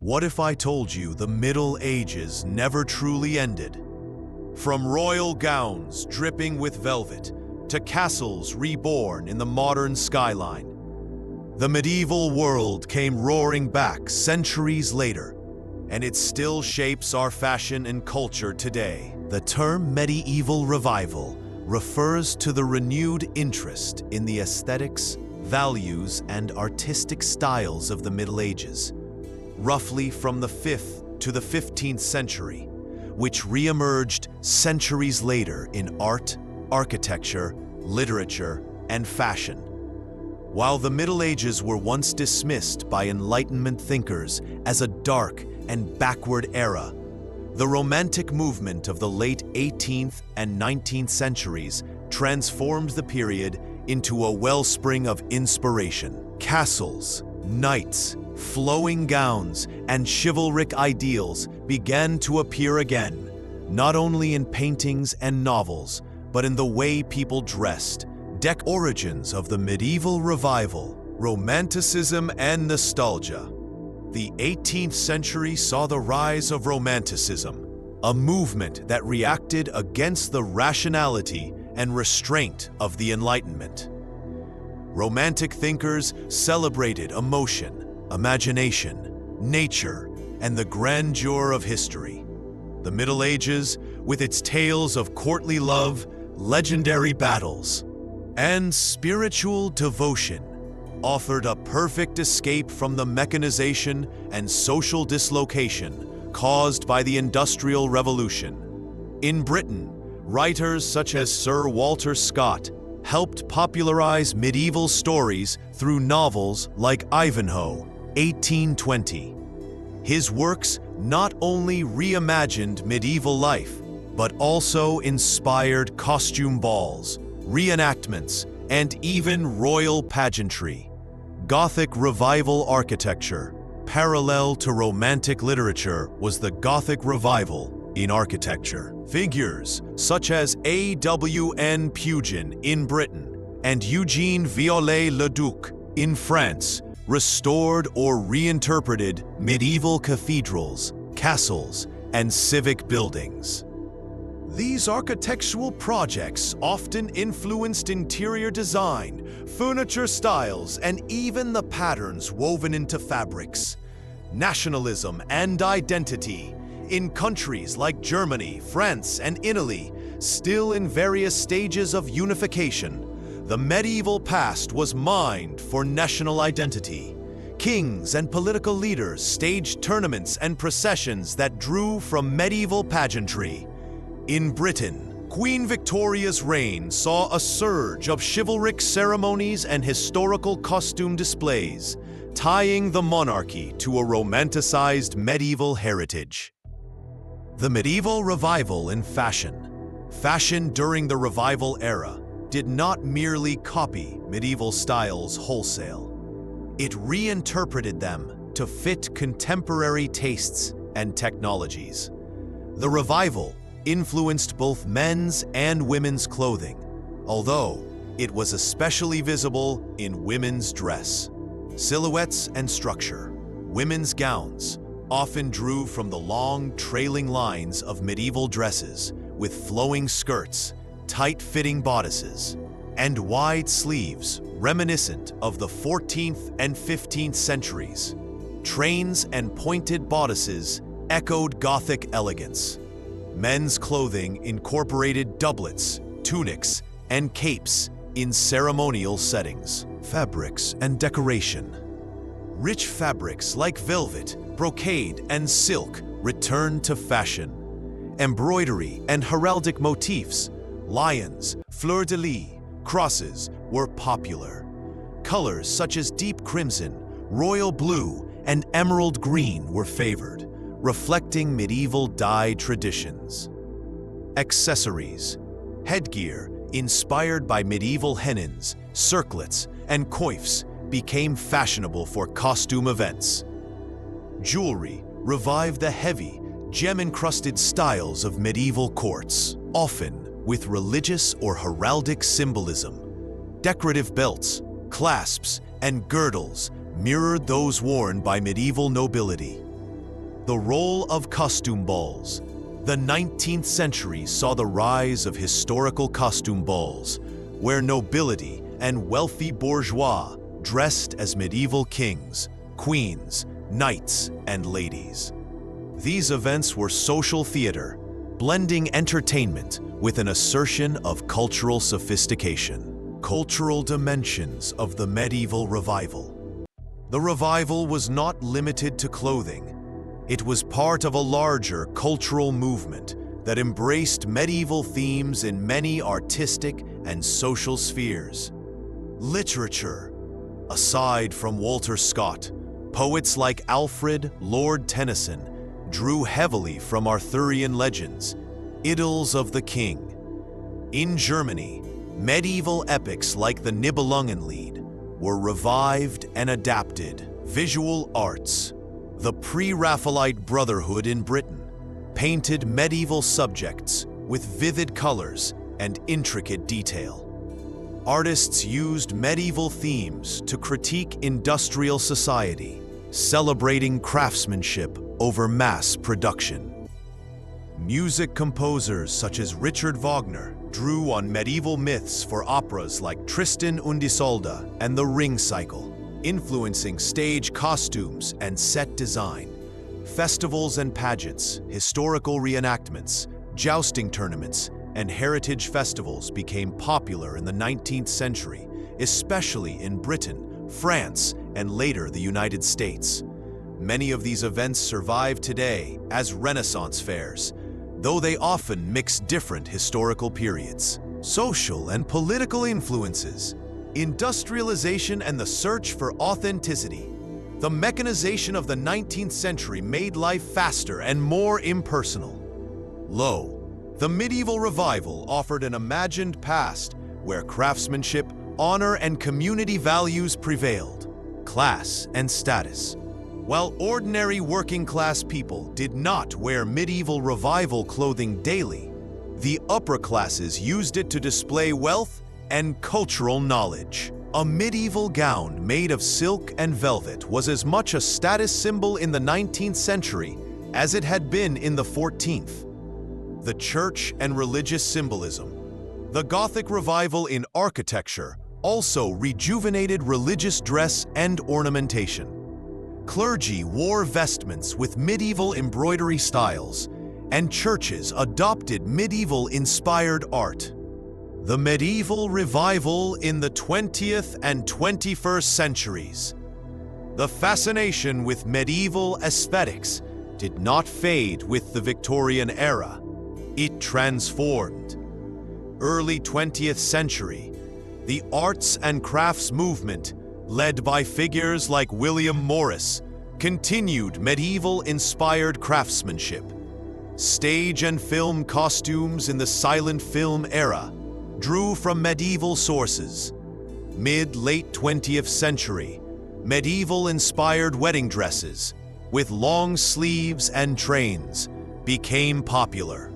What if I told you the Middle Ages never truly ended? From royal gowns dripping with velvet to castles reborn in the modern skyline, the medieval world came roaring back centuries later, and it still shapes our fashion and culture today. The term medieval revival refers to the renewed interest in the aesthetics, values, and artistic styles of the Middle Ages, roughly from the 5th to the 15th century, which re-emerged centuries later in art, architecture, literature, and fashion. While the Middle Ages were once dismissed by Enlightenment thinkers as a dark and backward era, the Romantic movement of the late 18th and 19th centuries transformed the period into a wellspring of inspiration. Castles, knights, flowing gowns, and chivalric ideals began to appear again, not only in paintings and novels, but in the way people dressed. Origins of the medieval revival, Romanticism and nostalgia. The 18th century saw the rise of Romanticism, a movement that reacted against the rationality and restraint of the Enlightenment. Romantic thinkers celebrated emotion, imagination, nature, and the grandeur of history. The Middle Ages, with its tales of courtly love, legendary battles, and spiritual devotion, offered a perfect escape from the mechanization and social dislocation caused by the Industrial Revolution. In Britain, writers such as Sir Walter Scott helped popularize medieval stories through novels like Ivanhoe, 1820. His works not only reimagined medieval life, but also inspired costume balls, reenactments, and even royal pageantry. Gothic revival architecture, parallel to Romantic literature, was the Gothic revival in architecture. Figures such as A.W.N. Pugin in Britain and Eugene Viollet-le-Duc in France restored or reinterpreted medieval cathedrals, castles, and civic buildings. These architectural projects often influenced interior design, furniture styles, and even the patterns woven into fabrics. Nationalism and identity. In countries like Germany, France, and Italy, still in various stages of unification, the medieval past was mined for national identity. Kings and political leaders staged tournaments and processions that drew from medieval pageantry. In Britain, Queen Victoria's reign saw a surge of chivalric ceremonies and historical costume displays, tying the monarchy to a romanticized medieval heritage. The medieval revival in fashion. Fashion during the revival era did not merely copy medieval styles wholesale. It reinterpreted them to fit contemporary tastes and technologies. The revival influenced both men's and women's clothing, although it was especially visible in women's dress. Silhouettes and structure. Women's gowns often drew from the long, trailing lines of medieval dresses with flowing skirts, tight-fitting bodices, and wide sleeves reminiscent of the 14th and 15th centuries. Trains and pointed bodices echoed Gothic elegance. Men's clothing incorporated doublets, tunics, and capes in ceremonial settings. Fabrics and decoration. Rich fabrics like velvet, brocade, and silk returned to fashion. Embroidery and heraldic motifs, lions, fleur-de-lis, crosses were popular. Colors such as deep crimson, royal blue, and emerald green were favored, reflecting medieval dye traditions. Accessories. Headgear inspired by medieval hennins, circlets, and coifs became fashionable for costume events. Jewelry revived the heavy, gem-encrusted styles of medieval courts, often with religious or heraldic symbolism. Decorative belts, clasps, and girdles mirrored those worn by medieval nobility. The role of costume balls. The 19th century saw the rise of historical costume balls, where nobility and wealthy bourgeois dressed as medieval kings, queens, knights, and ladies. These events were social theater, blending entertainment with an assertion of cultural sophistication. Cultural dimensions of the medieval revival. The revival was not limited to clothing. It was part of a larger cultural movement that embraced medieval themes in many artistic and social spheres. Literature. Aside from Walter Scott, poets like Alfred Lord Tennyson drew heavily from Arthurian legends, idylls of the king. In Germany, medieval epics like the Nibelungenlied were revived and adapted. Visual arts. The Pre-Raphaelite Brotherhood in Britain painted medieval subjects with vivid colors and intricate detail. Artists used medieval themes to critique industrial society, celebrating craftsmanship over mass production. Music composers such as Richard Wagner drew on medieval myths for operas like Tristan und Isolde and The Ring Cycle, influencing stage costumes and set design. Festivals and pageants, historical reenactments, jousting tournaments, and heritage festivals became popular in the 19th century, especially in Britain, France, and later the United States. Many of these events survive today as Renaissance fairs, though they often mix different historical periods. Social and political influences. Industrialization and the search for authenticity. The mechanization of the 19th century made life faster and more impersonal. Low. The medieval revival offered an imagined past where craftsmanship, honor, and community values prevailed. Class and status. While ordinary working-class people did not wear medieval revival clothing daily, the upper classes used it to display wealth and cultural knowledge. A medieval gown made of silk and velvet was as much a status symbol in the 19th century as it had been in the 14th. The church and religious symbolism. The Gothic revival in architecture also rejuvenated religious dress and ornamentation. Clergy wore vestments with medieval embroidery styles, and churches adopted medieval-inspired art. The medieval revival in the 20th and 21st centuries. The fascination with medieval aesthetics did not fade with the Victorian era. It transformed. Early 20th century, the arts and crafts movement, led by figures like William Morris, continued medieval-inspired craftsmanship. Stage and film costumes in the silent film era drew from medieval sources. Mid-late 20th century, medieval-inspired wedding dresses with long sleeves and trains became popular.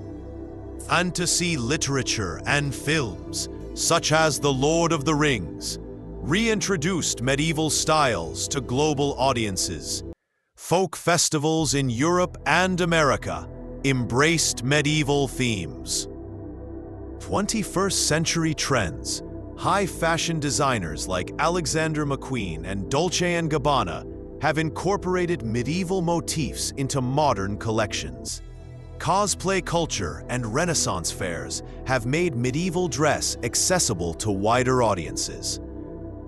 Fantasy literature and films, such as The Lord of the Rings, reintroduced medieval styles to global audiences. Folk festivals in Europe and America embraced medieval themes. 21st century trends. High fashion designers like Alexander McQueen and Dolce & Gabbana have incorporated medieval motifs into modern collections. Cosplay culture and Renaissance fairs have made medieval dress accessible to wider audiences.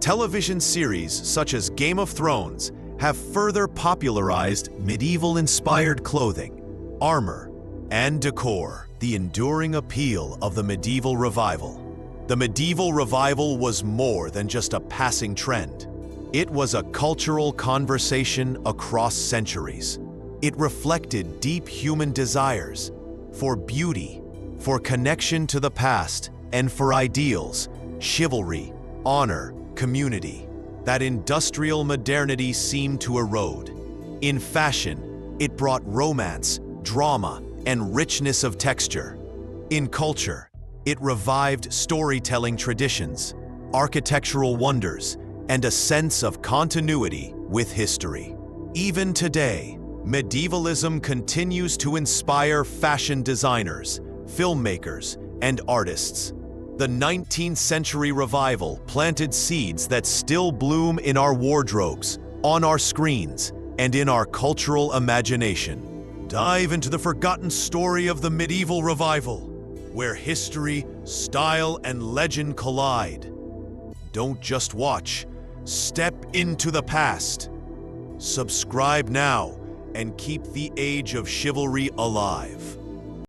Television series such as Game of Thrones have further popularized medieval-inspired clothing, armor, and decor. The enduring appeal of the medieval revival. The medieval revival was more than just a passing trend. It was a cultural conversation across centuries. It reflected deep human desires for beauty, for connection to the past, and for ideals, chivalry, honor, community, that industrial modernity seemed to erode. In fashion, it brought romance, drama, and richness of texture. In culture, it revived storytelling traditions, architectural wonders, and a sense of continuity with history. Even today, medievalism continues to inspire fashion designers, filmmakers, and artists. The 19th century revival planted seeds that still bloom in our wardrobes, on our screens, and in our cultural imagination. Dive into the forgotten story of the medieval revival, where history, style, and legend collide. Don't just watch, step into the past. Subscribe now and keep the age of chivalry alive.